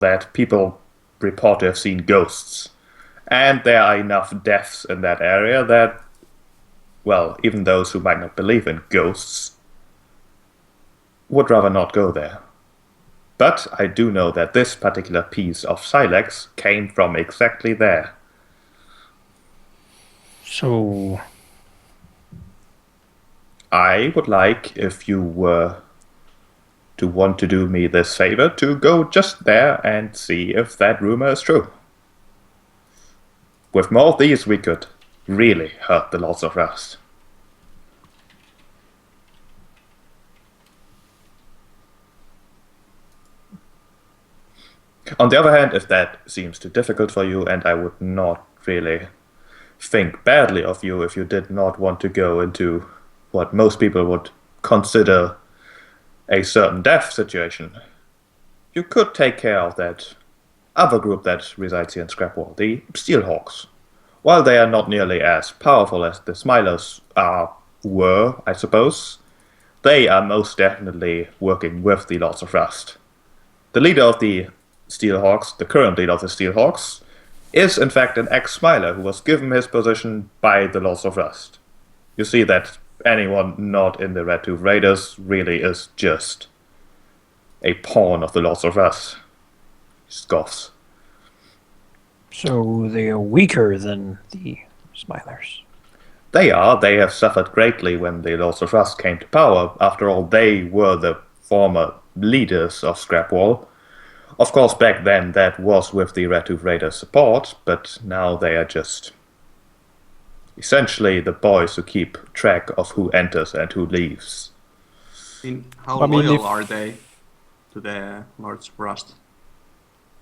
that people report to have seen ghosts. And there are enough deaths in that area that, well, even those who might not believe in ghosts would rather not go there. But I do know that this particular piece of silex came from exactly there. So I would like, if you were to want to do me this favor, to go just there and see if that rumor is true. With more of these, we could really hurt the Lords of Rust. On the other hand, if that seems too difficult for you, and I would not really think badly of you if you did not want to go into what most people would consider a certain death situation, you could take care of that other group that resides here in Scrapwall, the Steelhawks. While they are not nearly as powerful as the Smilers were, I suppose, they are most definitely working with the Lords of Rust. The leader of the Steelhawks, the current leader of the Steelhawks, is in fact an ex-Smiler who was given his position by the Lords of Rust. You see that anyone not in the Red Tooth Raiders really is just a pawn of the Lords of Rust. Scoffs. So they are weaker than the Smilers. They have suffered greatly when the Lords of Rust came to power. After all, they were the former leaders of Scrapwall. Of course, back then that was with the Red Tooth Raiders' support, but now they are just essentially the boys who keep track of who enters and who leaves. How loyal are they to the Lords of Rust?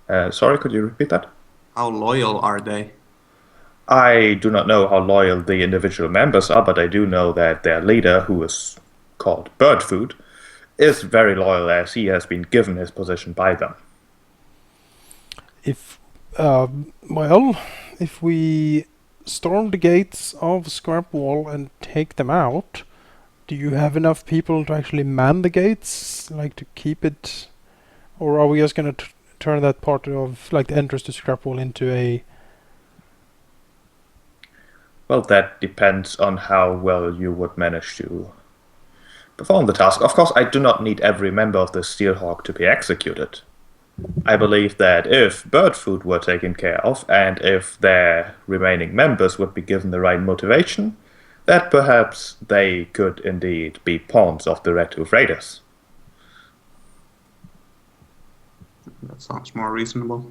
Sorry, could you repeat that? How loyal are they? I do not know how loyal the individual members are, but I do know that their leader, who is called Birdfood, is very loyal as he has been given his position by them. If we storm the gates of Scrapwall and take them out, do you have enough people to actually man the gates, like to keep it, or are we just gonna turn that part of like the entrance to Scrapwall into a? Well, that depends on how well you would manage to perform the task. Of course, I do not need every member of the Steelhawk to be executed. I believe that if Birdfood were taken care of, and if their remaining members would be given the right motivation, that perhaps they could indeed be pawns of the Red Tooth Raiders. That sounds more reasonable.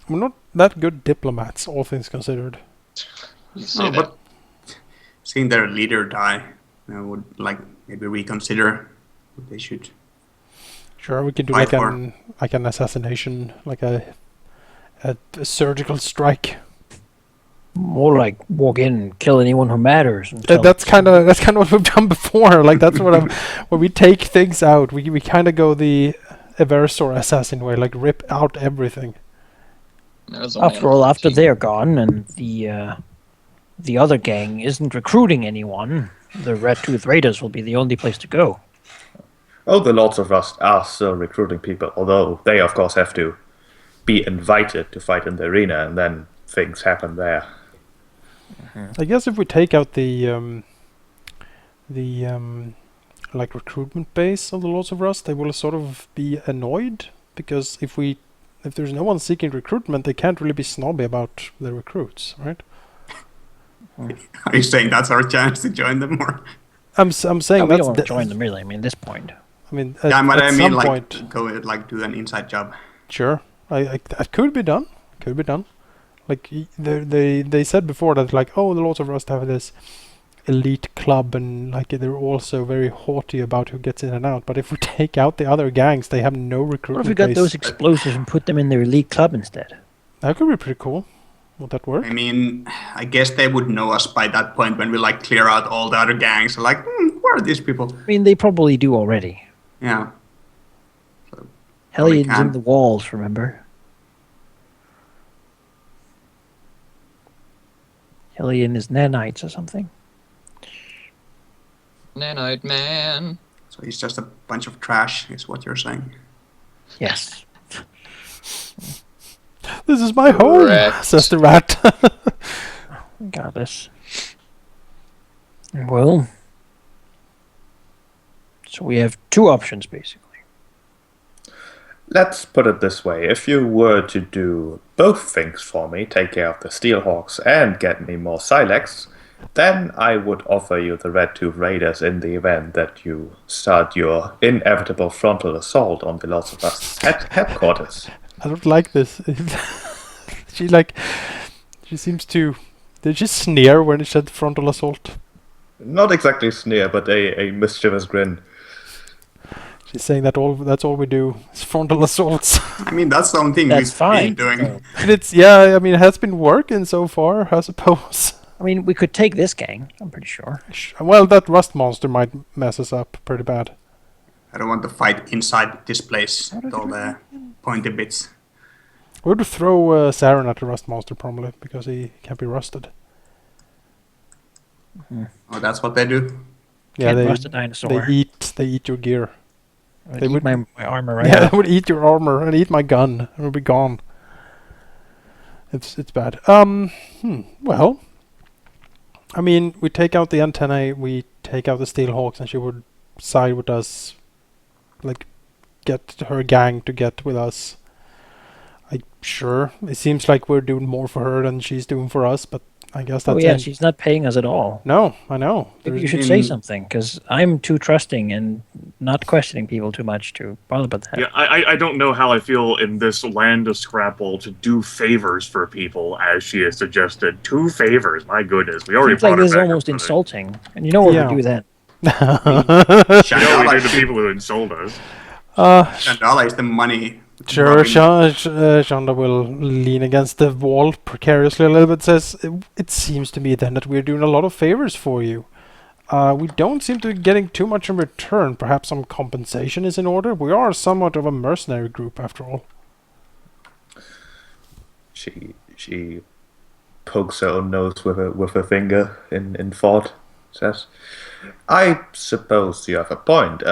We're not that good diplomats, all things considered. No, but seeing their leader die, I would like maybe reconsider what they should. Sure, we can do Fight like an assassination, like a surgical strike. More like walk in and kill anyone who matters. That's kind of what we've done before. Like that's what when we take things out, we kind of go the Eversor assassin way, like rip out everything. After all, after they're gone and the other gang isn't recruiting anyone, the Red Tooth Raiders will be the only place to go. Oh, the Lords of Rust are still recruiting people, although they, of course, have to be invited to fight in the arena, and then things happen there. I guess if we take out the like recruitment base of the Lords of Rust, they will sort of be annoyed because if there's no one seeking recruitment, they can't really be snobby about the recruits, right? Are you saying that's our chance to join them, or? I'm saying we that's don't want to join them really. I mean, at this point. I mean, Yeah, but I mean, like, point, go like do an inside job. sure, that could be done. Could be done. Like they said before that like, oh, the Lords of Rust have this elite club and like they're also very haughty about who gets in and out. But if we take out the other gangs, they have no recruitment. What if we got base. those explosives and put them in their elite club instead? That could be pretty cool. Would that work? I mean, I guess they would know us by that point when we like clear out all the other gangs. Like, who are these people? I mean, they probably do already. Yeah. So, Hellions in the walls, remember? Hellion is nanites or something. Nanite man. So he's just a bunch of trash, is what you're saying. Yes. This is my home, says the rat. Got this. Well, so we have two options, basically. Let's put it this way. If you were to do both things for me, take care of the Steelhawks and get me more Silex, then I would offer you the Red Tooth Raiders in the event that you start your inevitable frontal assault on the Lords of Rust's headquarters. I don't like this. She seems to... Did she sneer when she said frontal assault? Not exactly sneer, but a mischievous grin. She's saying that's all we do is frontal assaults. I mean, that's the only thing That's we've fine. been doing. It has been working so far, I suppose. I mean, we could take this gang, I'm pretty sure. Well, that rust monster might mess us up pretty bad. I don't want to fight inside this place with all the pointy bits. We would throw Saren at the rust monster probably, because he can't be rusted. Oh, that's what they do? Can't rust a dinosaur. They eat your gear. They would eat my armor right Yeah, out. they would eat your armor and eat my gun. It would be gone. It's bad. Well, I mean, we take out the antennae, we take out the Steelhawks, and she would side with us, like, get her gang to get with us. Sure, it seems like we're doing more for her than she's doing for us, but I guess that's it. She's not paying us at all. No, I know. Maybe you should say something, because I'm too trusting and not questioning people too much to bother about that. Yeah, I don't know how I feel in this land of Scrapple to do favors for people, as she has suggested. 2 favors, my goodness. We already Seems like brought her this is back almost up for insulting, and you know what Yeah. we do then. You know we do the people who insult us. Chandala is the money. Sure, Shonda will lean against the wall precariously a little bit, says, it seems to me then that we're doing a lot of favors for you. We don't seem to be getting too much in return. Perhaps some compensation is in order? We are somewhat of a mercenary group, after all. She pokes her own nose with her finger in thought, says, I suppose you have a point.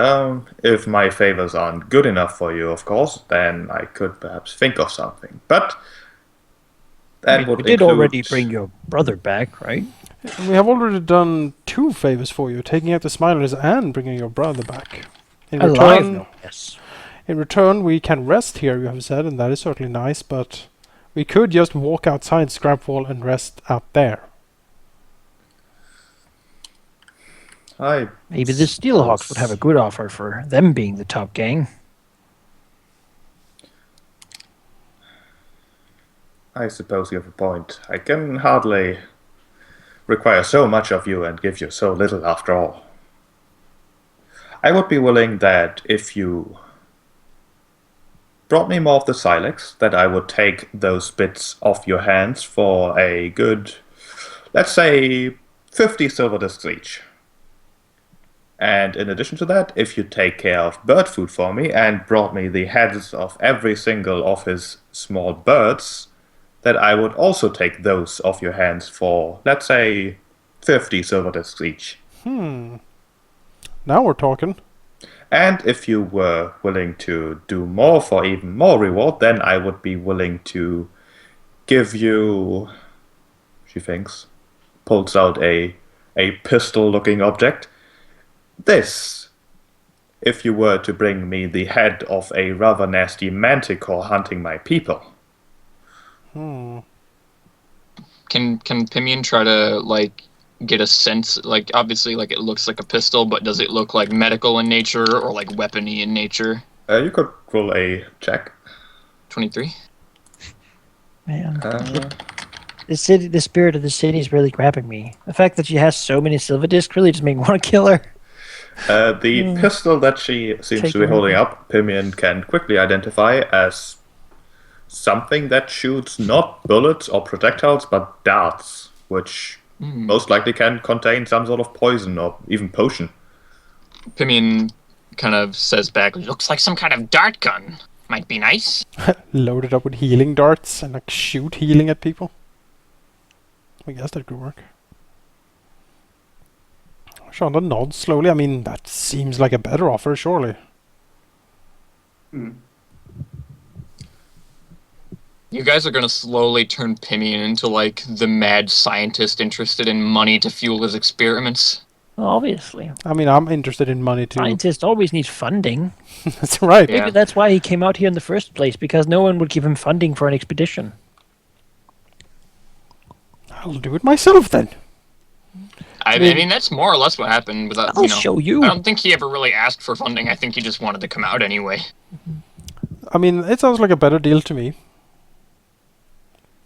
If my favors aren't good enough for you, of course, then I could perhaps think of something. But that would we did include... already bring your brother back, right? We have already done 2 favors for you, taking out the Smilers and bringing your brother back. Alive, though, yes. In return, we can rest here, you have said, and that is certainly nice, but we could just walk outside Scrapwall and rest out there. Maybe the Steelhawks would have a good offer for them being the top gang. I suppose you have a point. I can hardly require so much of you and give you so little after all. I would be willing that if you brought me more of the Silex, that I would take those bits off your hands for a good, let's say, 50 silver discs each. And in addition to that, if you take care of bird food for me and brought me the heads of every single of his small birds, that I would also take those off your hands for, let's say, 50 silver discs each. Now we're talking. And if you were willing to do more for even more reward, then I would be willing to give you, she thinks, pulls out a pistol-looking object. This, if you were to bring me the head of a rather nasty manticore hunting my people. Can Pimion try to, like, get a sense, like, obviously, like, it looks like a pistol, but does it look, like, medical in nature or, like, weapony in nature? You could roll a check. 23? Man. The spirit of the city is really grabbing me. The fact that she has so many silver discs really just makes me want to kill her. The pistol that she seems to be holding up, Pimion can quickly identify as something that shoots not bullets or projectiles, but darts, which most likely can contain some sort of poison or even potion. Pimion kind of says back, looks like some kind of dart gun. Might be nice. Load it up with healing darts and like shoot healing at people. I guess that could work. Shonda nods slowly. I mean, that seems like a better offer, surely. You guys are gonna slowly turn Pimian into like the mad scientist interested in money to fuel his experiments. Obviously. I mean, I'm interested in money too. Scientists always need funding. That's right. Yeah. Maybe that's why he came out here in the first place, because no one would give him funding for an expedition. I'll do it myself then. I mean, that's more or less what happened. Without, I'll show you. I don't think he ever really asked for funding. I think he just wanted to come out anyway. I mean, it sounds like a better deal to me.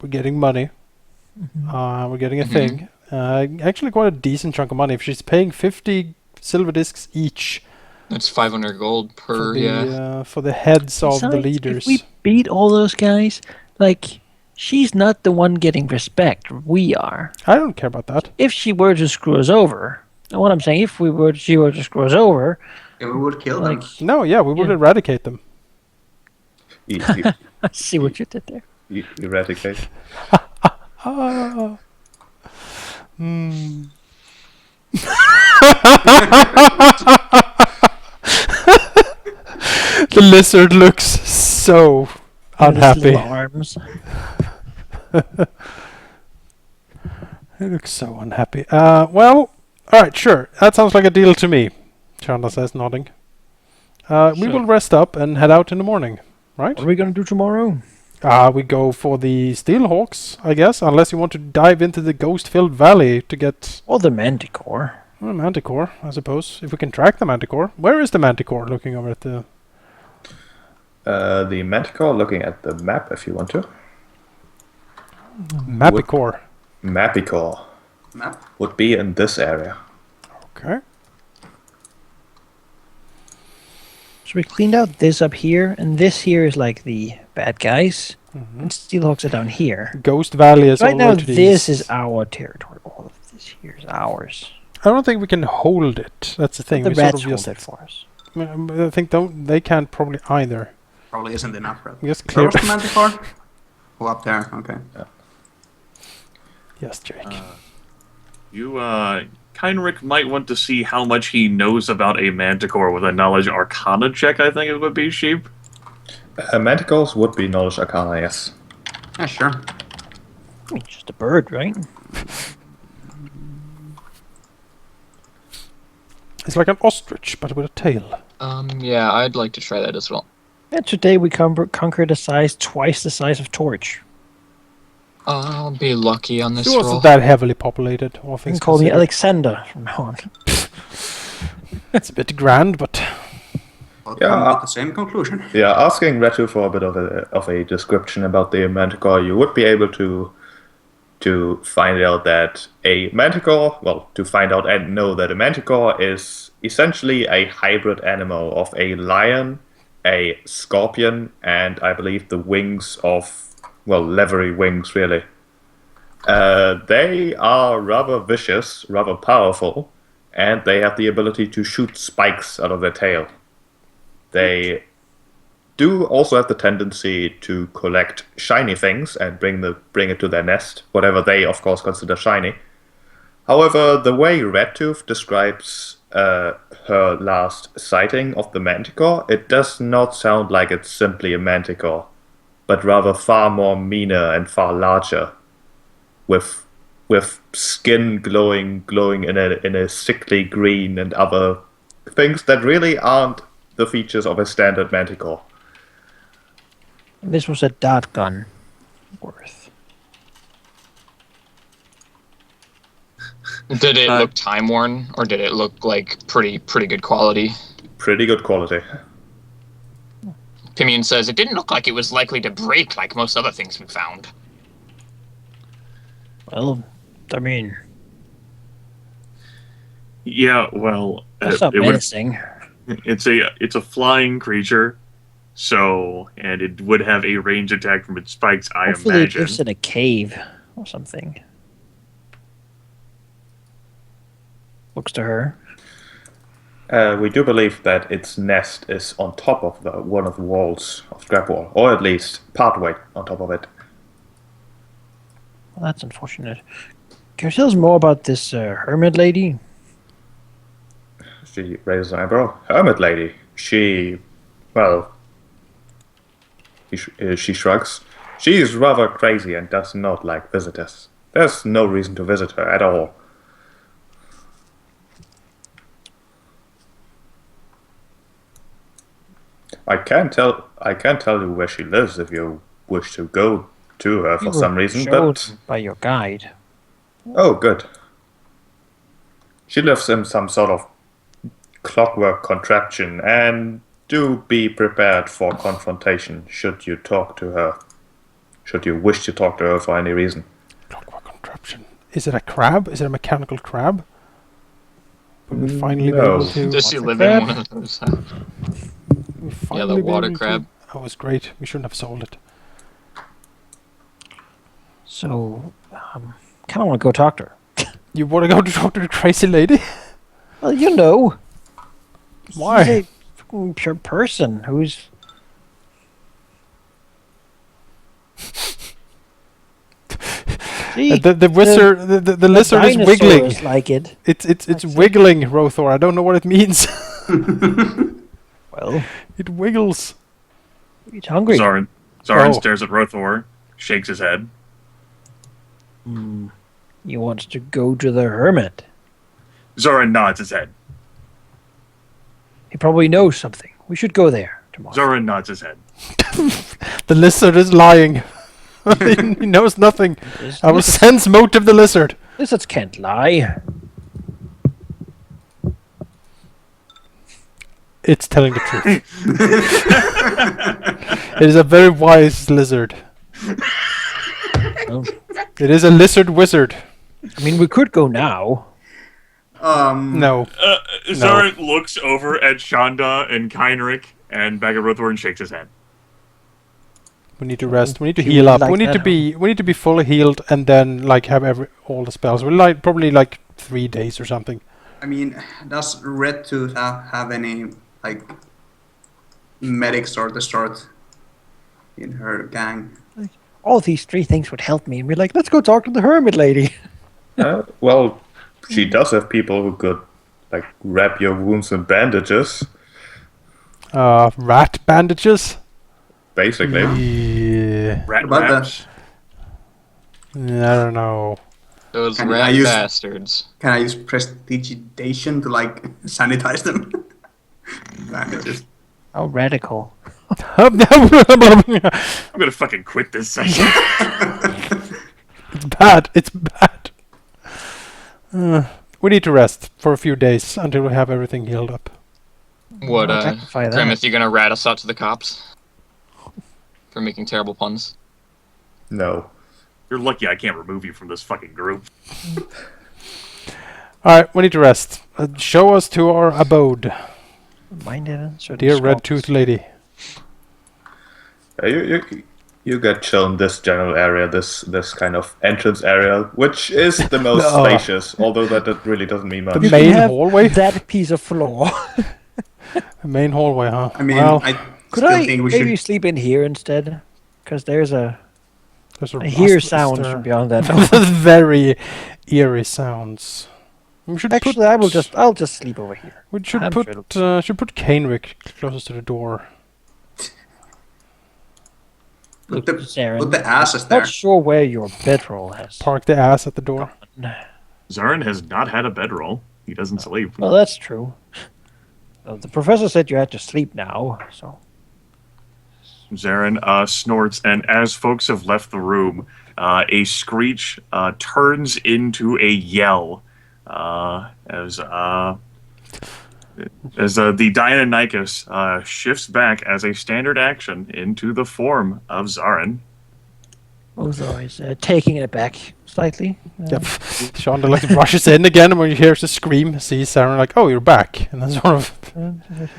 We're getting money. We're getting a thing. Actually, quite a decent chunk of money. If she's paying 50 silver discs each. That's 500 gold per, for the heads of the Besides, leaders. if we beat all those guys, like, she's not the one getting respect. We are. I don't care about that. If she were to screw us over, and what I'm saying, if she were to screw us over, Yeah, we would kill them. No, yeah, we would eradicate them. I see what you did there. Eradicate. The lizard looks so And his unhappy. little arms. He looks so unhappy. Well, alright, sure. That sounds like a deal to me, Chandra says, nodding. We will rest up and head out in the morning, right? What are we going to do tomorrow? We go for the Steelhawks, I guess, unless you want to dive into the ghost-filled valley to get... Or the Manticore. Well, Manticore, I suppose, if we can track the Manticore. Where is the Manticore, looking over at the... The Manticore, looking at the map if you want to. Mapicore. Mapicore Map? would be in this area. Okay. So we cleaned out this up here, and this here is like the bad guys. And Steelhawks are down here. Ghost Valley is Right all now, the way to the this east. is our territory. All of this here is ours. I don't think we can hold it. That's the thing. The We sort rats of hold just... it for us. I think they can't probably either. Probably isn't enough, right? We just Where clear... was the Manticore? Oh, up there, okay. Yes, Jake. You, Kynric might want to see how much he knows about a Manticore with a Knowledge Arcana check, I think it would be, Sheep. Manticores would be Knowledge Arcana, yes. Yeah, sure. I mean, it's just a bird, right? It's like an ostrich, but with a tail. Yeah, I'd like to try that as well. And today we conquered a size twice the size of Torch. I'll be lucky on this It roll. wasn't that heavily populated, all You things can call me considered. Alexander from now on. It's a bit grand, but... Well, Yeah, come to the same conclusion. Yeah, asking Retu for a bit of a description about the Manticore, you would be able to find out that a Manticore, well, to find out and know that a Manticore is essentially a hybrid animal of a lion, a scorpion, and I believe the wings of, well, leathery wings, really. They are rather vicious, rather powerful, and they have the ability to shoot spikes out of their tail. They do also have the tendency to collect shiny things and bring it to their nest, whatever they, of course, consider shiny. However, the way Redtooth describes her last sighting of the Manticore, it does not sound like it's simply a Manticore, but rather far more meaner and far larger, with skin glowing in a sickly green and other things that really aren't the features of a standard Manticore. This was a dot gun worth. Did it look time worn, or did it look like pretty good quality? Pretty good quality. Pimian says it didn't look like it was likely to break like most other things we found. Well, I mean, Yeah, well, that's not menacing. it's a flying creature, so and it would have a range attack from its spikes, I Hopefully it imagine. lives in a cave or something. Looks to her. We do believe that its nest is on top of one of the walls of Scrap Wall, or at least partway on top of it. Well, that's unfortunate. Can you tell us more about this hermit lady? She raises an eyebrow. Hermit lady. She, well, she shrugs. She is rather crazy and does not like visitors. There's no reason to visit her at all. I can't tell you where she lives if you wish to go to her for some reason, but by your guide. oh, good. She lives in some sort of clockwork contraption, and do be prepared for confrontation should you talk to her. Should you wish to talk to her for any reason. Clockwork contraption. Is it a crab? Is it a mechanical crab? Will we finally be No. able to... Does she live crab? in one of those? will we Yeah, finally the be water able to- crab. That was great. We shouldn't have sold it. So, kind of want to go talk to her. You want to go to talk to the crazy lady? Well, you know. Why? She's a fucking pure person who's... See, The wizard, the lizard is wiggling. dinosaurs like it. It's wiggling, Rothor. I don't know what it means. Well, It wiggles. it's hungry. Zarin Oh. stares at Rothor, shakes his head. He wants to go to the hermit. Zarin nods his head. He probably knows something. We should go there tomorrow. Zarin nods his head. The lizard is lying. He knows nothing. I will sense motive the lizard. Lizards can't lie. It's telling the truth. It is a very wise lizard. Well, It is a lizard wizard. I mean, we could go now. No. Zarin looks over at Shonda and Kynric and back at Rothor and shakes his head. We need to rest. We need to You heal would up. like We need that, to be. We need to be fully healed and then like have all the spells. We're probably 3 days or something. I mean, does Red Tooth have any like medics or the sort in her gang? All these three things would help me. And we're like, let's go talk to the hermit lady. Well, she does have people who could like wrap your wounds in bandages, Rat bandages. basically. Yeah. Rat What about wraps. I don't know. Those Can I rat use- bastards. Can I use prestidigitation to like sanitize them? Bandages. How radical. I'm gonna fucking quit this session. It's bad. It's bad. We need to rest for a few days until we have everything healed up. What, I'll rectify that. Grimmeth, you gonna rat us out to the cops? For making terrible puns? No. You're lucky I can't remove you from this fucking group. Alright, we need to rest. Show us to our abode, Mind it, so dear red tooth lady. You get shown this general area, this kind of entrance area, which is the most No. spacious, although that really doesn't mean much. The main hallway? That piece of floor. The main hallway, huh? I mean, well, I Could still I think we maybe should. sleep in here instead? Because there's a... there's I hear rust sounds stir. from beyond that door. Very eerie sounds. We should Actually, I'll just sleep over here. We should I'm put sure should put Kainric closest to the door. Put Look, the, Saren, put the asses I'm there. not sure where your bedroll has. Park the ass at the door. Zarin has not had a bedroll. He doesn't sleep. Well, that's true. The professor said you had to sleep now, so... Zarin snorts, and as folks have left the room, a screech turns into a yell as the Deinonychus shifts back as a standard action into the form of Zarin. Although he's taking it back slightly. Yep. Shonda like rushes in again, and when you hear a scream, sees Sarah like, "Oh, you're back," and then sort of.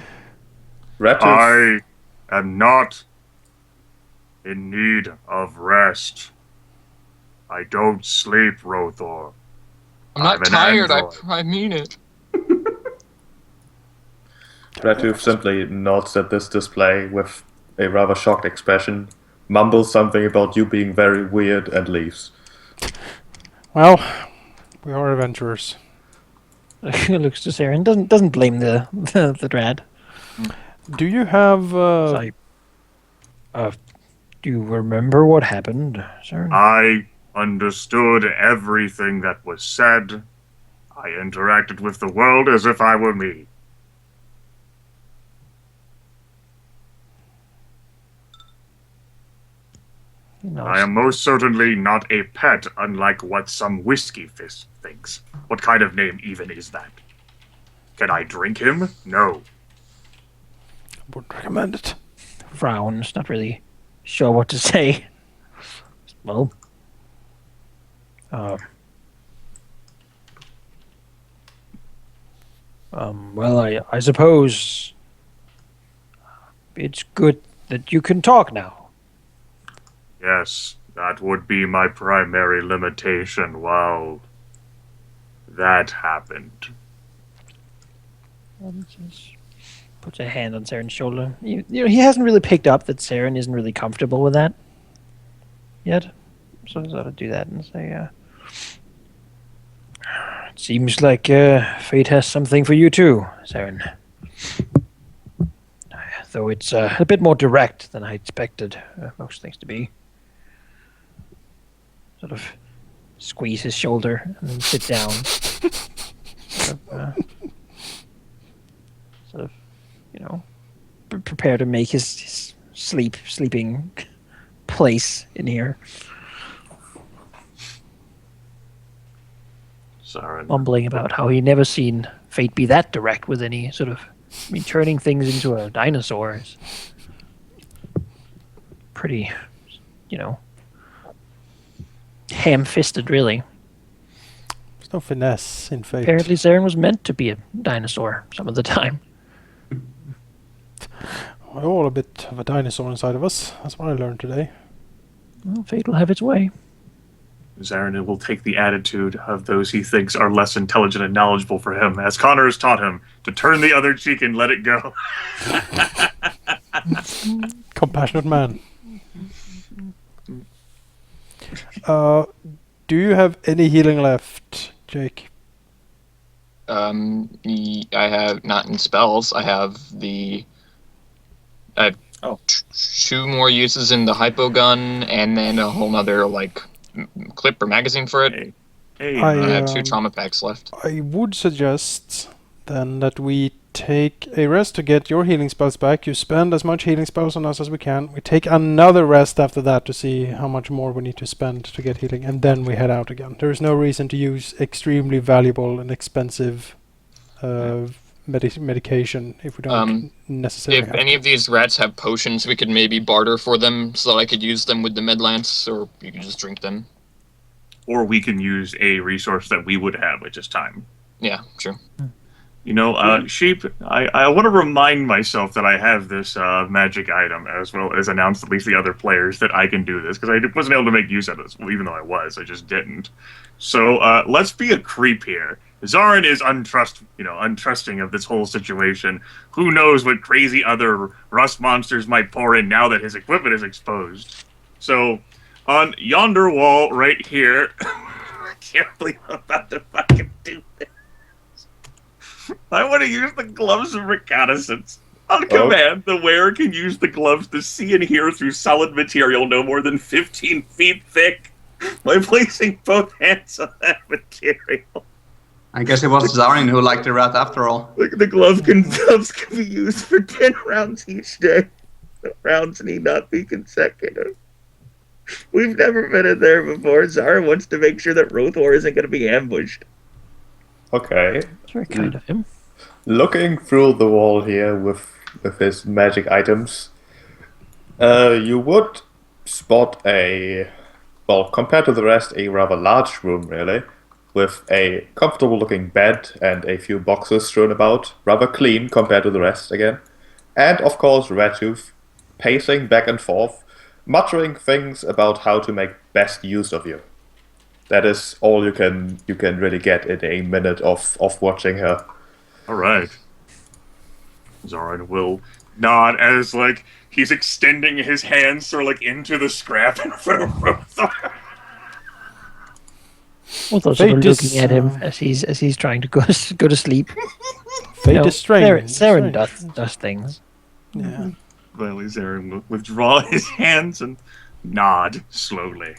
Rattus, I am not in need of rest. I don't sleep, Rothor. I'm not I'm an tired, android. I mean it. Rattus simply nods at this display with a rather shocked expression, mumbles something about you being very weird, and leaves. Well, we are adventurers. Looks to Saren. Doesn't blame the Drad. Do you have... Do you remember what happened, Saren? I understood everything that was said. I interacted with the world as if I were me. I am most certainly not a pet, unlike what some whiskey fist thinks. What kind of name even is that? Can I drink him? No. Would recommend it. Frowns, not really sure what to say. Well, I suppose it's good that you can talk now. Yes, that would be my primary limitation while that happened. Puts a hand on Saren's shoulder. You know, he hasn't really picked up that Saren isn't really comfortable with that yet. So I ought to do that and say, it seems like fate has something for you too, Saren. Though it's a bit more direct than I expected most things to be. Sort of squeeze his shoulder and then sit down. Sort of, you know, prepare to make his sleeping place in here. Sorry. Mumbling about how he never seen fate be that direct with any sort of, I mean, turning things into a dinosaur is pretty, you know, ham-fisted, really. There's no finesse in fate. Apparently Saren was meant to be a dinosaur some of the time. We're all a bit of a dinosaur inside of us. That's what I learned today. Well, fate will have its way. Zarin will take the attitude of those he thinks are less intelligent and knowledgeable for him, as Connor has taught him, to turn the other cheek and let it go. Compassionate man. Do you have any healing left, Jake? I have not in spells. I have two more uses in the hypo gun, and then a whole nother clip or magazine for it. Hey, I have 2 trauma packs left. I would suggest then that we take a rest to get your healing spells back. You spend as much healing spells on us as we can. We take another rest after that to see how much more we need to spend to get healing, and then we head out again. There is no reason to use extremely valuable and expensive medication if we don't necessarily If any of these rats have potions, we could maybe barter for them so that I could use them with the med lance, or you could just drink them. Or we can use a resource that we would have, which is time. Yeah, true. You know, Sheep, I want to remind myself that I have this magic item, as well as announce at least the other players that I can do this, because I wasn't able to make use of this. Well, even though I was, I just didn't. So let's be a creep here. Zarin is untrusting of this whole situation. Who knows what crazy other rust monsters might pour in now that his equipment is exposed. So, on yonder wall right here, I can't believe I'm about to fucking do this. I want to use the gloves of reconnaissance. On command, the wearer can use the gloves to see and hear through solid material no more than 15 feet thick by placing both hands on that material. I guess it was Zarin who liked the rat after all. The gloves can be used for 10 rounds each day. The rounds need not be consecutive. We've never been in there before. Zara wants to make sure that Rothor isn't going to be ambushed. Okay. It's very kind of him. Looking through the wall here with his magic items, you would spot compared to the rest, a rather large room, really, with a comfortable-looking bed and a few boxes strewn about, rather clean compared to the rest again. And, of course, Redtooth, pacing back and forth, muttering things about how to make best use of you. That is all you can really get in a minute of watching her. All right. Zoran will nod as he's extending his hands into the scrap in front of Rothor. Both of us are looking at him as he's trying to go to sleep. Fate is strange. Saren does things. Yeah. Finally, Zarin will withdraw his hands and nod slowly.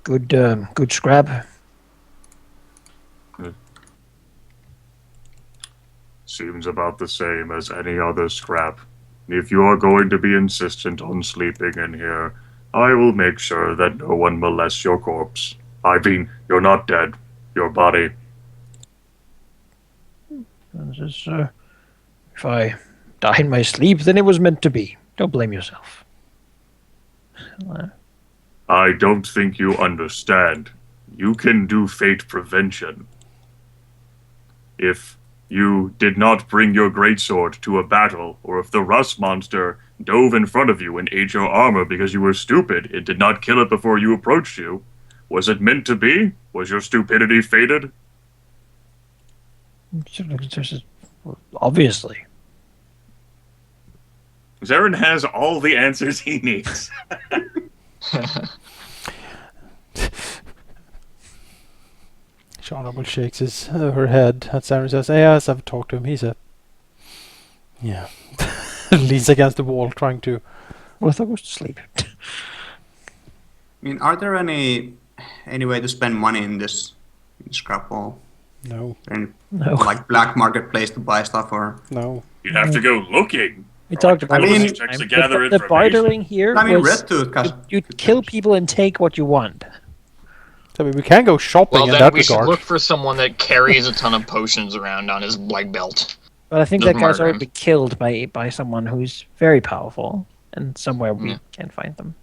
Good scrap. Seems about the same as any other scrap. If you are going to be insistent on sleeping in here, I will make sure that no one molests your corpse. I mean, you're not dead. Your body. If I die in my sleep, then it was meant to be. Don't blame yourself. I don't think you understand. You can do fate prevention. If you did not bring your greatsword to a battle, or if the rust monster dove in front of you and ate your armor because you were stupid, it did not kill it before you approached you. Was it meant to be? Was your stupidity fated? Obviously. Zarin has all the answers he needs. Shauna shakes her head at Zarin and says, yes, I've talked to him. He's a... Yeah. Leans against the wall trying to... Well, I thought goes to sleep. I mean, are there any way to spend money in this scrap wall? No. Any, No. like black marketplace to buy stuff or? No. You'd have to go looking. We talked about it checks to last gather time. The information. bartering here I mean, was Red Tooth. you'd kill people and take what you want. I mean, we can go shopping Well, in then that we should regard. look for someone that carries a ton of potions around on his belt. But I think Just that guy's murder him. already killed by someone who's very powerful, and somewhere we Yeah. can't find them.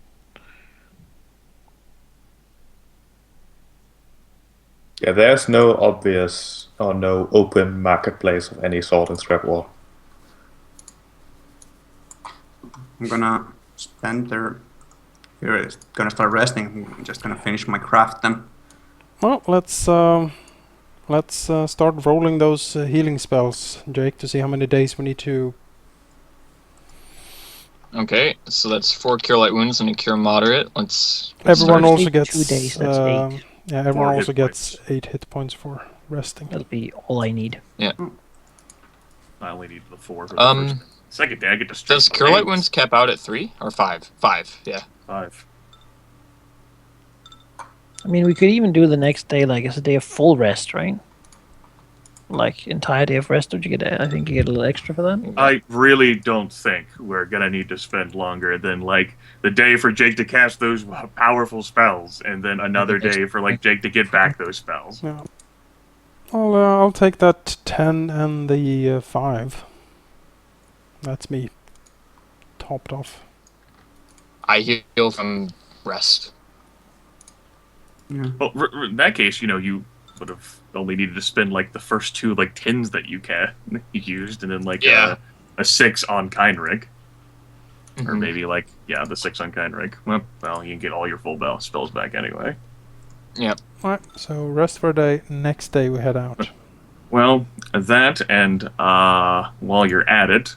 Yeah, there's no obvious or no open marketplace of any sort in Scrapwall. I'm gonna spend their. Here, gonna start resting. I'm just gonna finish my craft then. Well, let's start rolling those healing spells, Jake, to see how many days we need to... Okay, so that's 4 cure light wounds and a cure moderate. Let's Everyone start. also Take gets... 2 days, that's 8. Yeah, everyone 4 also hit gets points. 8 hit points for resting. That'll be all I need. I only need the 4 for the first. Second day, I get to strip Does my cure light legs. wounds cap out at 3 or 5? 5, yeah. 5. I mean, we could even do the next day like it's a day of full rest, right? Like entire day of rest. Don't you get? I think you get a little extra for that. I really don't think we're gonna need to spend longer than like the day for Jake to cast those powerful spells, and then another day for like Jake to get back those spells. Yeah. I'll take that 10 and the 5. That's me. Topped off. I heal from rest. Yeah. Well, in that case, you would have only needed to spend like the first 2 like tins that you used, and then like Yeah. a 6 on Kindrick, or Mhm. maybe like the 6 on Kindrick. Well, you can get all your full spells back anyway. Alright, so rest for a day. Next day we head out. Well, that, and while you're at it,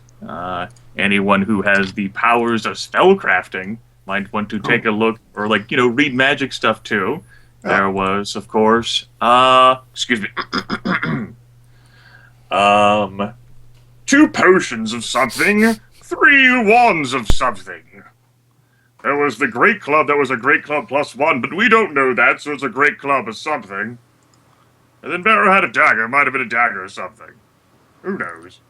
anyone who has the powers of spellcrafting might want to take a look, or read magic stuff too. There was, of course, excuse me, 2 potions of something, 3 wands of something. There was the Great Club that was a Great Club +1, but we don't know that, so it's a Great Club of something. And then Barrow had a dagger, might have been a dagger or something. Who knows?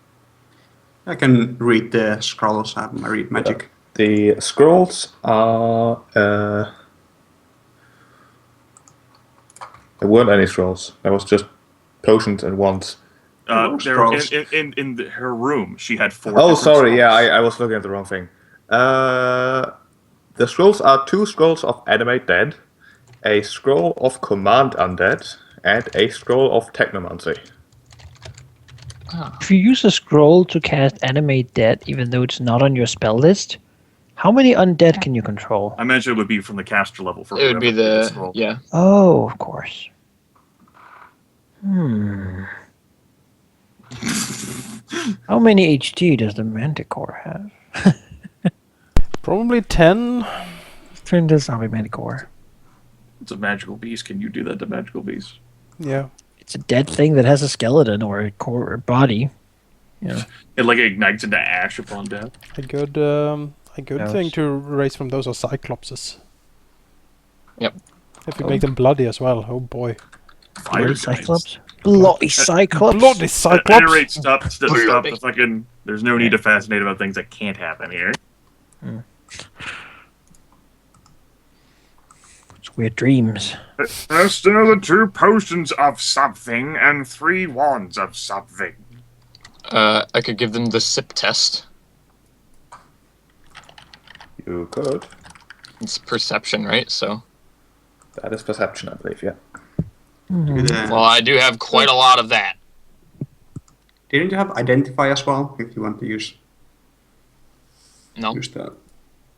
I can read the scrolls. I read magic. The scrolls are... there weren't any scrolls. There was just potions and wands. There were scrolls. In her room, she had 4 Oh, different sorry, yeah, scrolls. I was looking at the wrong thing. The scrolls are 2 scrolls of Animate Dead, a scroll of Command Undead, and a scroll of Technomancy. If you use a scroll to cast Animate Dead, even though it's not on your spell list, how many undead can you control? I mentioned it would be from the caster level for It would be whoever did the scroll. yeah. Oh, of course. How many HT does the Manticore have? Probably 10. Turn to Zombie Manticore. It's a magical beast. Can you do that to magical beasts? Yeah. It's a dead thing that has a skeleton or a core or body. Yeah. It like ignites into ash upon death. A good Yes. thing to raise from those are cyclopses. Yep. If you make them bloody as well, oh boy. Fire Bloody giants. Cyclops. Bloody Cyclops. Bloody At cyclops! any rate, stop Bloody. the fucking... There's no need to fascinate about things that can't happen here. It's weird dreams. There's still 2 potions of something and 3 wands of something. I could give them the sip test. You could. It's perception, right? So. That is perception, I believe, yeah. Good, Well, I do have quite a lot of that. didn't you have identify as well? If you want to use No. that.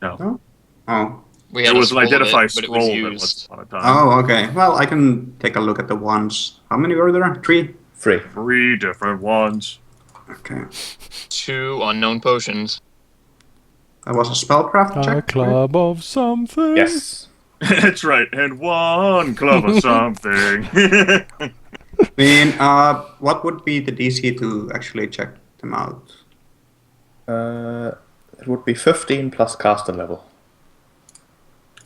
No. Oh. We It had a was an scroll of identify it, but it scroll was that used. once upon a time. Oh, okay. Well, I can take a look at the ones. How many were there? 3? 3. 3 different ones. Okay. 2 unknown potions. That was a spellcraft A check. club of something. Yes. That's right, and 1 club of something. I mean, what would be the DC to actually check them out? It would be 15 plus caster level.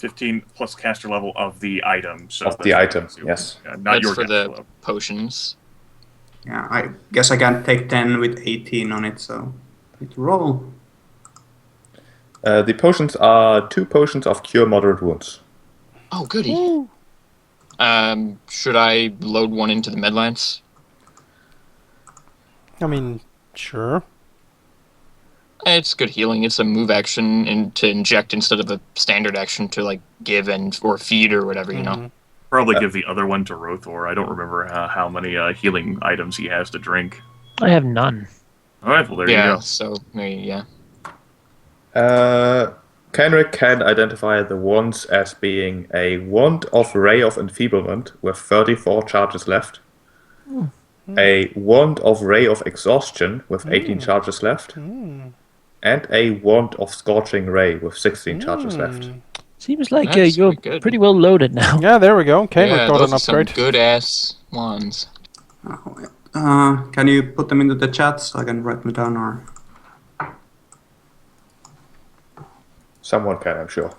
15 plus caster level of the item. So Of the that's item, yes. not That's your for caster the level. potions. Yeah, I guess I can take 10 with 18 on it, so need to roll. The potions are 2 potions of cure moderate wounds. Oh, goody. Should I load one into the medlance? I mean, sure. It's good healing. It's a move action and to inject instead of a standard action to like give and or feed or whatever, you know. Probably give the other one to Rothor. I don't remember how many healing items he has to drink. I have none. All right, well, there Yeah, you go. so maybe, yeah. Kenrick can identify the wands as being a wand of Ray of Enfeeblement with 34 charges left, a wand of Ray of Exhaustion with 18 charges left, and a wand of Scorching Ray with 16 charges left. Seems like That's you're pretty good. pretty well loaded now. Yeah, there we go. Kenrick Yeah, got those an are some upgrade. good ass wands. Can you put them into the chat so I can write them down, or? Someone can, I'm sure.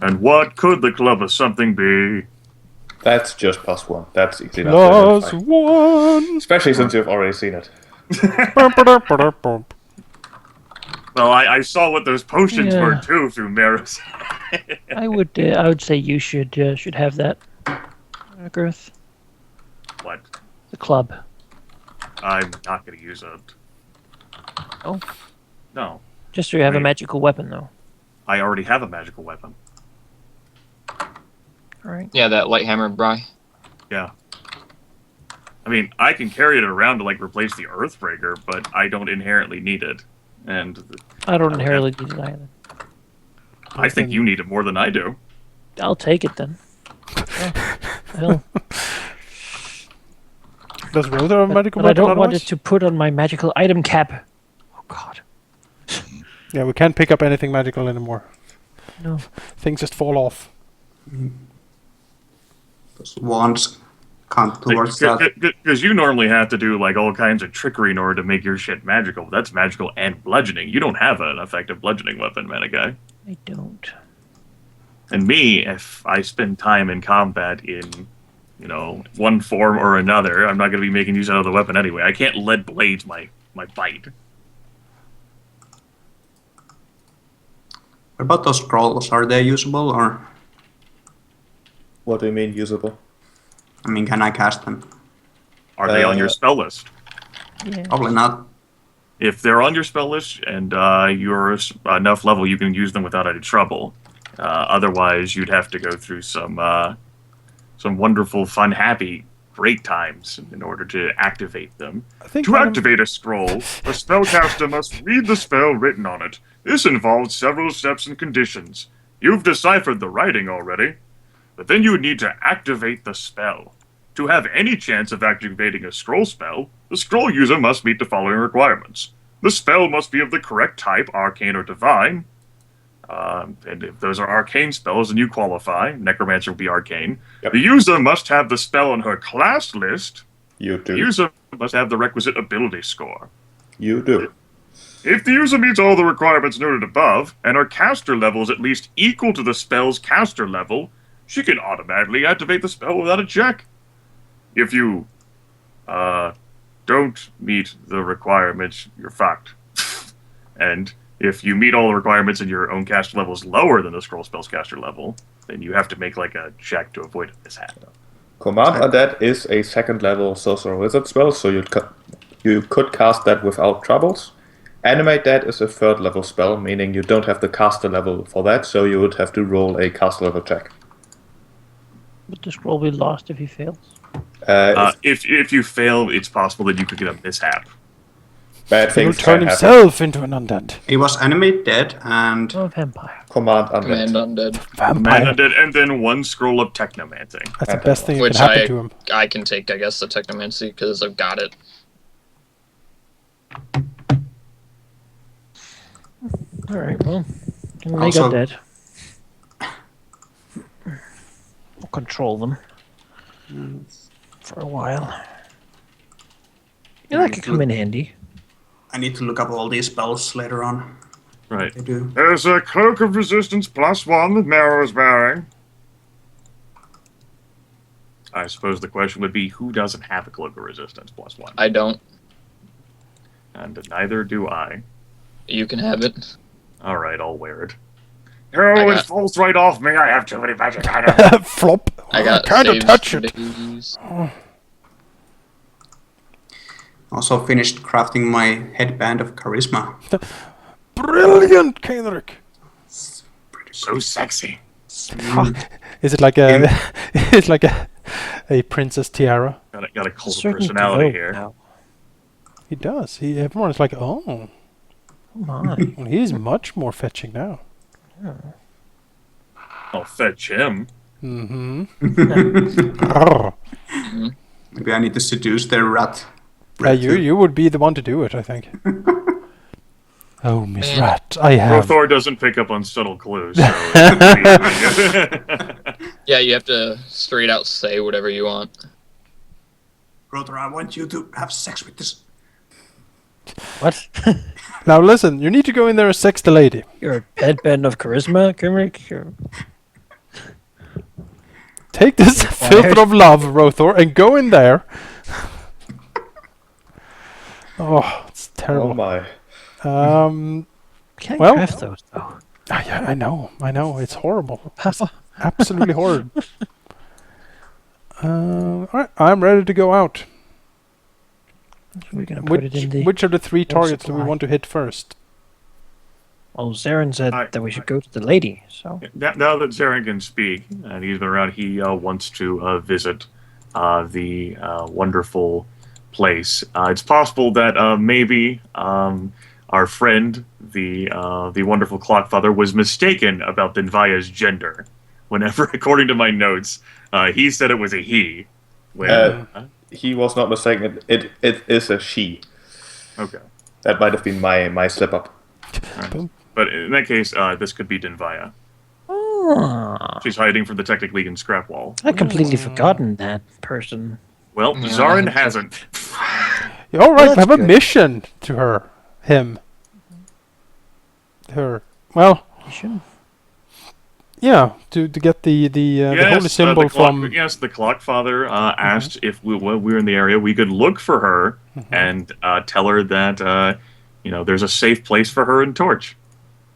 And what could the club of something be? That's just +1. That's easy enough to Plus identify. 1. Especially since you've already seen it. Well, I saw what those potions Yeah. were too through Maris. I would say you should have that, Girth. What? The club. I'm not going to use it. Oh. No, Just so you have a Right. magical weapon, though. I already have a magical weapon. All right. Yeah, that light hammer, Bry. Yeah. I mean, I can carry it around to like replace the Earthbreaker, but I don't inherently need it. And I don't would inherently need it either. I think you need it more than I do. I'll take it then. Yeah. Hell, Does Rothor have a but, magical but I weapon don't want otherwise? it to put on my magical item cap. Oh God. Yeah, we can't pick up anything magical anymore. No. Things just fall off. Those wands count towards that. Because you normally have to do like all kinds of trickery in order to make your shit magical. That's magical and bludgeoning. You don't have an effective bludgeoning weapon, man, guy. I don't. And me, if I spend time in combat in, you know, one form or another, I'm not going to be making use out of the weapon anyway. I can't lead blades my bite. What about those scrolls? Are they usable, or? What do you mean usable? I mean, can I cast them? Are they on your spell list? Yeah. Probably not. if they're on your spell list and you're enough level, you can use them without any trouble. Otherwise, you'd have to go through some wonderful, fun, happy, great times in order to activate them. To activate a scroll, a spellcaster must read the spell written on it. This involves several steps and conditions. You've deciphered the writing already, but then you would need to activate the spell. To have any chance of activating a scroll spell, the scroll user must meet the following requirements. The spell must be of the correct type, arcane or divine. And if those are arcane spells, then you qualify. Necromancer will be arcane. Yep. The user must have the spell on her class list. You do. The user must have the requisite ability score. You do. If the user meets all the requirements noted above, and her caster level is at least equal to the spell's caster level, she can automatically activate the spell without a check. If you don't meet the requirements, you're fucked. And if you meet all the requirements and your own caster level is lower than the scroll spell's caster level, then you have to make like a check to avoid a mishap. Command Undead is a second level sorcerer wizard spell, so you could cast that without troubles. Animate Dead is a third level spell, meaning you don't have the caster level for that, so you would have to roll a caster level check. But the scroll will be lost if he fails. If you fail, it's possible that you could get a mishap. Bad He will things turn can himself into an undead. It was Animate Dead and Oh, vampire. Command Undead. Command Undead. Vampire. Command Undead, and then one scroll of Technomancy. That's the best thing that Which can happen to him. I can take, I guess, the Technomancy because I've got it. Alright, well, can make Also- undead. We'll control them for a while. Yeah, that could come in handy. I need to look up all these spells later on. Right. They do. There's a Cloak of Resistance +1 that Mero is wearing. I suppose the question would be, who doesn't have a Cloak of Resistance +1? I don't. And neither do I. You can have it. Alright, I'll wear it. Oh, it falls right off me. I have too many magic items. Flop. I got Can't saves touch for it. days. Also finished crafting my headband of charisma. Brilliant, Kenrick. So sexy. Is it like a? It's like a princess tiara. Got a cult of Certain personality glow here. now. He does. Everyone is like, oh, Come on. well, he's much more fetching now. I'll fetch him. Mm-hmm. Maybe I need to seduce their rat. You would be the one to do it, I think. Oh, Miss Man. Rat, I have. Thor doesn't pick up on subtle clues. So Yeah, you have to straight out say whatever you want. Rotor, I want you to have sex with this. What? Now listen, you need to go in there and sex the lady. You're a headband of charisma, Kimrick? Take this filter of love, Rothor, and go in there. Oh, it's Oh terrible. my. Can't Well- craft those, though. Yeah, I know, it's horrible. It's absolutely horrid. Alright, I'm ready to go out. We're gonna put it in the... Which of the three targets do we supply. want to hit first? Well, Zarin said I- that we should go to the lady, so... now that Zarin can speak, and he's been around, he wants to visit the wonderful place. It's possible that maybe our friend, the wonderful Clockfather, was mistaken about Denvaya's gender. Whenever, according to my notes, he said it was a he. When, He was not mistaken. It is a she. okay. That might have been my slip up. But in that case, this could be Denvaya. Ah, She's hiding from the Tectic League in Scrap Wall. I'd completely forgotten that person. Well, Yeah, Zarin I hasn't. All right, we That's have a good. mission to him. Her. Well, You should. yeah, to get the holy symbol from. Yes, the Clockfather asked if we were in the area, we could look for her and tell her that there's a safe place for her in Torch.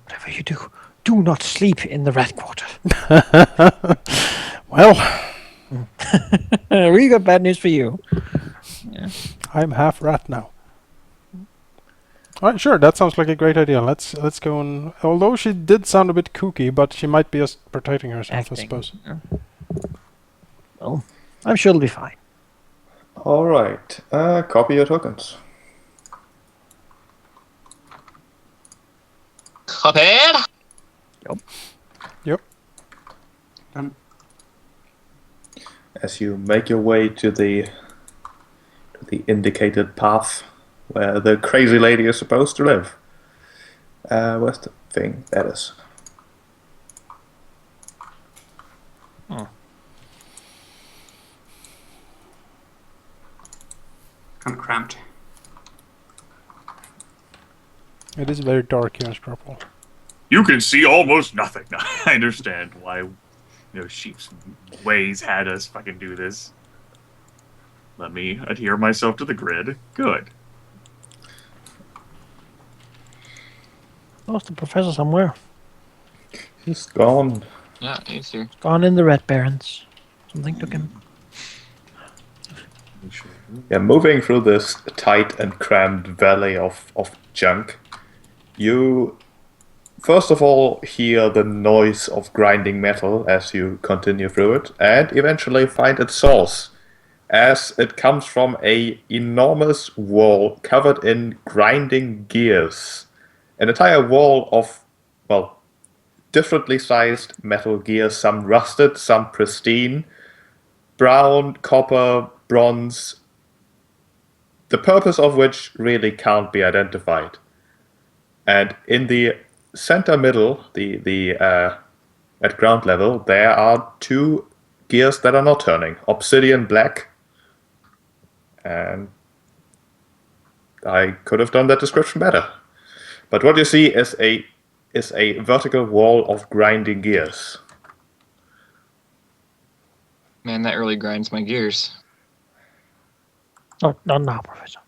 Whatever you do not sleep in the rat quarter. Well, We got bad news for you. I'm half rat now. All right, sure. That sounds like a great idea. Let's go on. Although she did sound a bit kooky, but she might be just protecting herself, I suppose. Yeah. Well, I'm sure it'll be fine. All right. Copy your tokens. Copied. Yep. Done. As you make your way to the indicated path where the crazy lady is supposed to live. Where's the thing? That is. Kind of cramped. It is very dark here in Scrapple. You can see almost nothing. I understand why, Sheep's ways had us fucking do this. Let me adhere myself to the grid. Good. Lost the professor somewhere. He's gone. Yeah, he's here. Gone in the Red Barrens. Something took him. Yeah, moving through this tight and crammed valley of junk, you first of all hear the noise of grinding metal as you continue through it, and eventually find its source, as it comes from a enormous wall covered in grinding gears. An entire wall of, well, differently sized metal gears, some rusted, some pristine, brown, copper, bronze, the purpose of which really can't be identified. And in the center middle, at ground level, there are two gears that are not turning, obsidian black, and I could have done that description better. But what you see is a vertical wall of grinding gears. Man, that really grinds my gears. Oh, not now, Professor.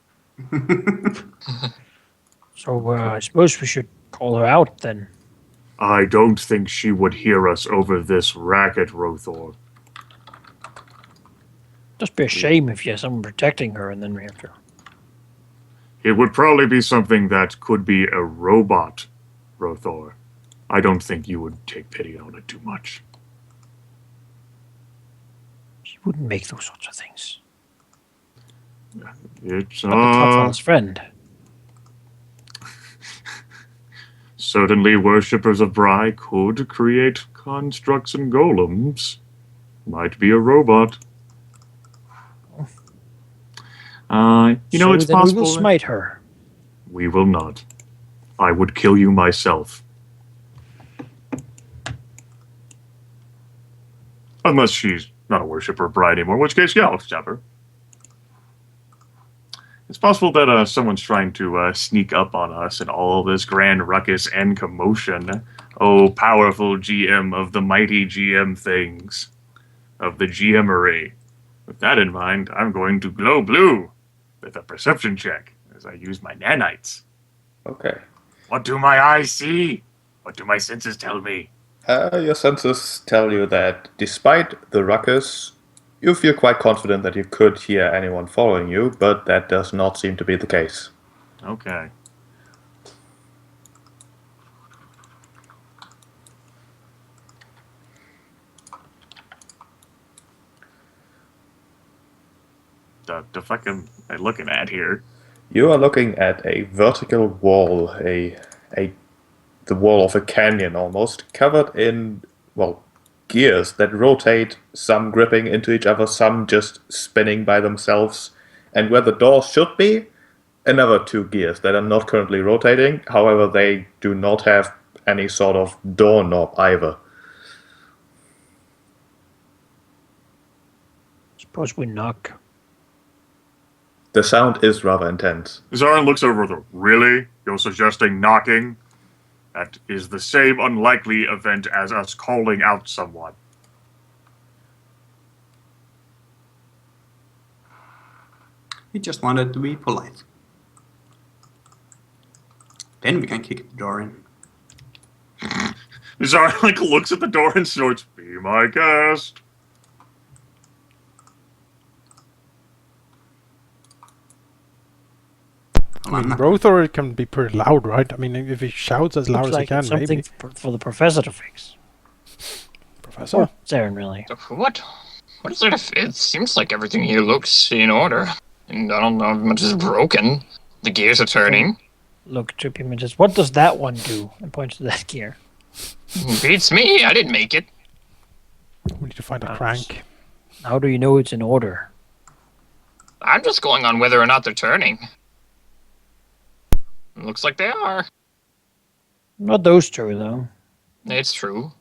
So I suppose we should call her out then. I don't think she would hear us over this racket, Rothor. Just be a shame if you have someone protecting her and then we have to. It would probably be something that could be a robot, Rothor. I don't think you would take pity on it too much. She wouldn't make those sorts of things. It's But the Pathfinder's friend. Certainly worshippers of Bry could create constructs and golems. Might be a robot. It's then possible. We will smite her. We will not. I would kill you myself. Unless she's not a worshipper of Bry anymore, in which case, yeah, I'll stab her. It's possible that someone's trying to sneak up on us in all this grand ruckus and commotion. Oh, powerful GM of the mighty GM things. Of the GMery. With that in mind, I'm going to glow blue with a perception check as I use my nanites. Okay. What do my eyes see? What do my senses tell me? Your senses tell you that despite the ruckus, you feel quite confident that you could hear anyone following you, but that does not seem to be the case. Okay. The fuck am I looking at here? You are looking at a vertical wall, the wall of a canyon almost, covered in, well, gears that rotate, some gripping into each other, some just spinning by themselves. And where the door should be, another two gears that are not currently rotating. However, they do not have any sort of doorknob either. Suppose we knock. The sound is rather intense. Zarin looks over the, really? You're suggesting knocking? That is the same unlikely event as us calling out someone. He just wanted to be polite. Then we can kick the door in. Zarin looks at the door and snorts, "Be my guest." I mean, Rothor can be pretty loud, right? I mean, if he shouts as loud as he can, it's something maybe. for the professor to fix. Professor? Or Zarin, really. What? What is it? It seems like everything here looks in order. And I don't know if much is broken. The gears are turning. Look, Trip Images. What does that one do? And points to that gear. Beats me. I didn't make it. We need to find a crank. How do you know it's in order? I'm just going on whether or not they're turning. Looks like they are. Not those two, though. It's true.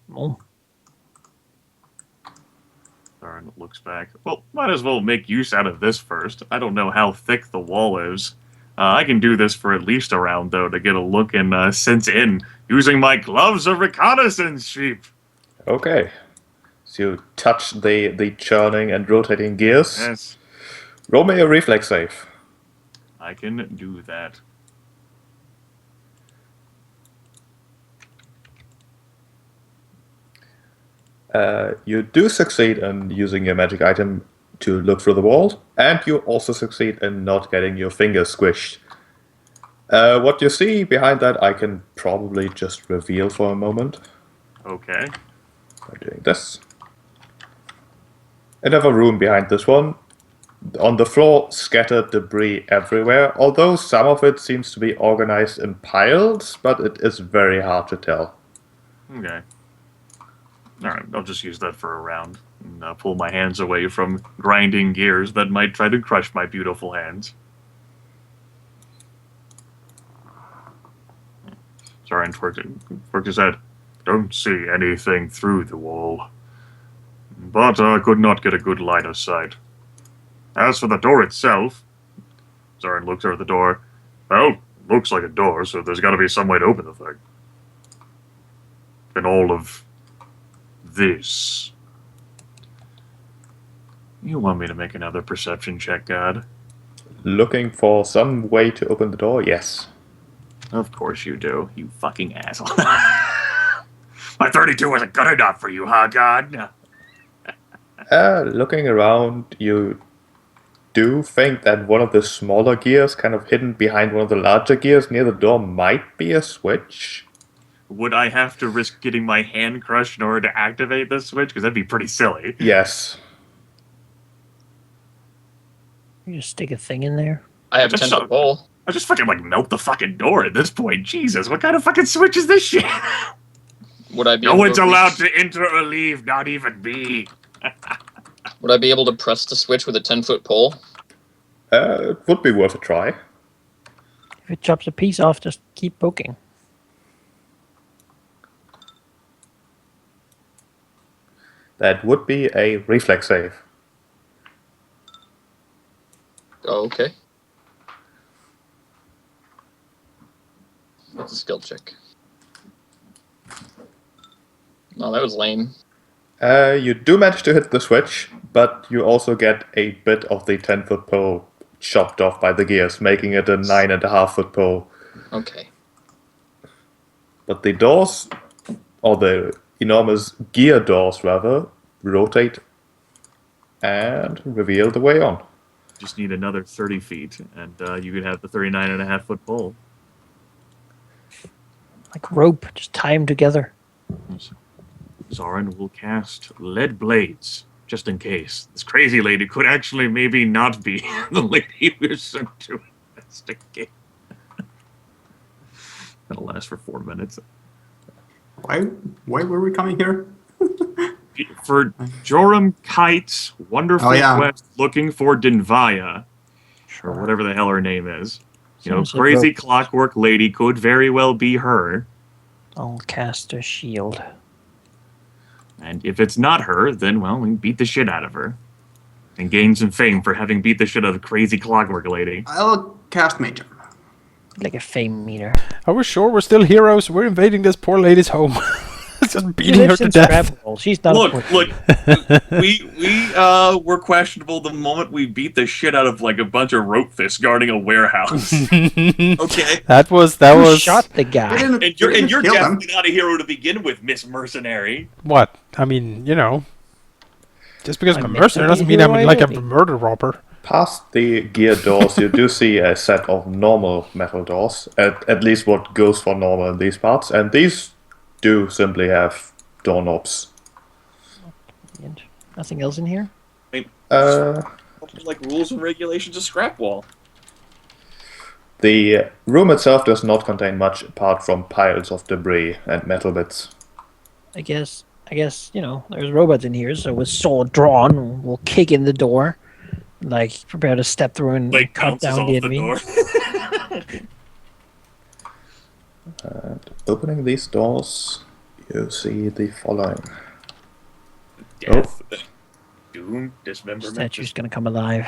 Well, Zarin looks back. Well, might as well make use out of this first. I don't know how thick the wall is. I can do this for at least a round, though, to get a look and sense in, using my gloves of reconnaissance, sheep. Okay. So you touch the churning and rotating gears. Yes, Roll me a reflex save. I can do that. You do succeed in using your magic item to look through the wall, and you also succeed in not getting your fingers squished. What you see behind that, I can probably just reveal for a moment Okay. by doing this. Another room behind this one. On the floor, scattered debris everywhere, although some of it seems to be organized in piles, but it is very hard to tell. Okay. Alright, I'll just use that for a round. And pull my hands away from grinding gears that might try to crush my beautiful hands. Sorry, and Twerk said, "Don't see anything through the wall." But I could not get a good line of sight. As for the door itself, Zarin looks over the door. Well, looks like a door, so there's got to be some way to open the thing. And all of this. You want me to make another perception check, God? Looking for some way to open the door? Yes. Of course you do, you fucking asshole. My 32 wasn't good enough for you, huh, God? Looking around, you do think that one of the smaller gears, kind of hidden behind one of the larger gears near the door, might be a switch. Would I have to risk getting my hand crushed in order to activate this switch? Because that'd be pretty silly. Yes. You just stick a thing in there. I have a 10-foot pole. I just fucking melt the fucking door at this point. Jesus, what kind of fucking switch is this shit? Would I be? No one's allowed to enter or leave, not even me. Would I be able to press the switch with a 10-foot pole? It would be worth a try. If it chops a piece off, just keep poking. That would be a reflex save. Oh, okay. What's a skill check? Oh, that was lame. You do manage to hit the switch, but you also get a bit of the 10-foot pole chopped off by the gears, making it a 9.5-foot pole. Okay. But the doors, or the enormous gear doors rather, rotate and reveal the way on. Just need another 30 feet, and you could have the 39.5-foot pole. Like rope, just tie them together. Zarin will cast lead blades, just in case. This crazy lady could actually maybe not be the lady we're sent to investigate. That'll last for 4 minutes. Why were we coming here? For Joram Kite's wonderful quest looking for Dinvaya, or whatever the hell her name is. You know, crazy clockwork lady could very well be her. I'll cast a shield. And if it's not her, then, well, we beat the shit out of her. And gain some fame for having beat the shit out of the crazy clockwork lady. I'll cast Mage Armor. Like a fame meter. Are we sure we're still heroes? We're invading this poor lady's home. Just beating her to death. She's not look, we were questionable the moment we beat the shit out of like a bunch of rope fists guarding a warehouse. Okay, that was shot the guy. And you're definitely not a hero to begin with, Miss Mercenary. What? I mean, you know. Just because I'm I'm a meant to mercenary be doesn't mean who I'm I like a will be. murder robber. Past the gear doors, you do see a set of normal metal doors, at least what goes for normal in these parts, and these do simply have doorknobs. And nothing else in here? Uh, Like rules and regulations of scrap wall. the room itself does not contain much apart from piles of debris and metal bits. I guess, there's robots in here, so with sword drawn, we'll kick in the door. Like, prepare to step through and Like cut bounces down the off the enemy. door. And opening these doors, you see the following. Death. Doom. Dismemberment. Statue's gonna come alive.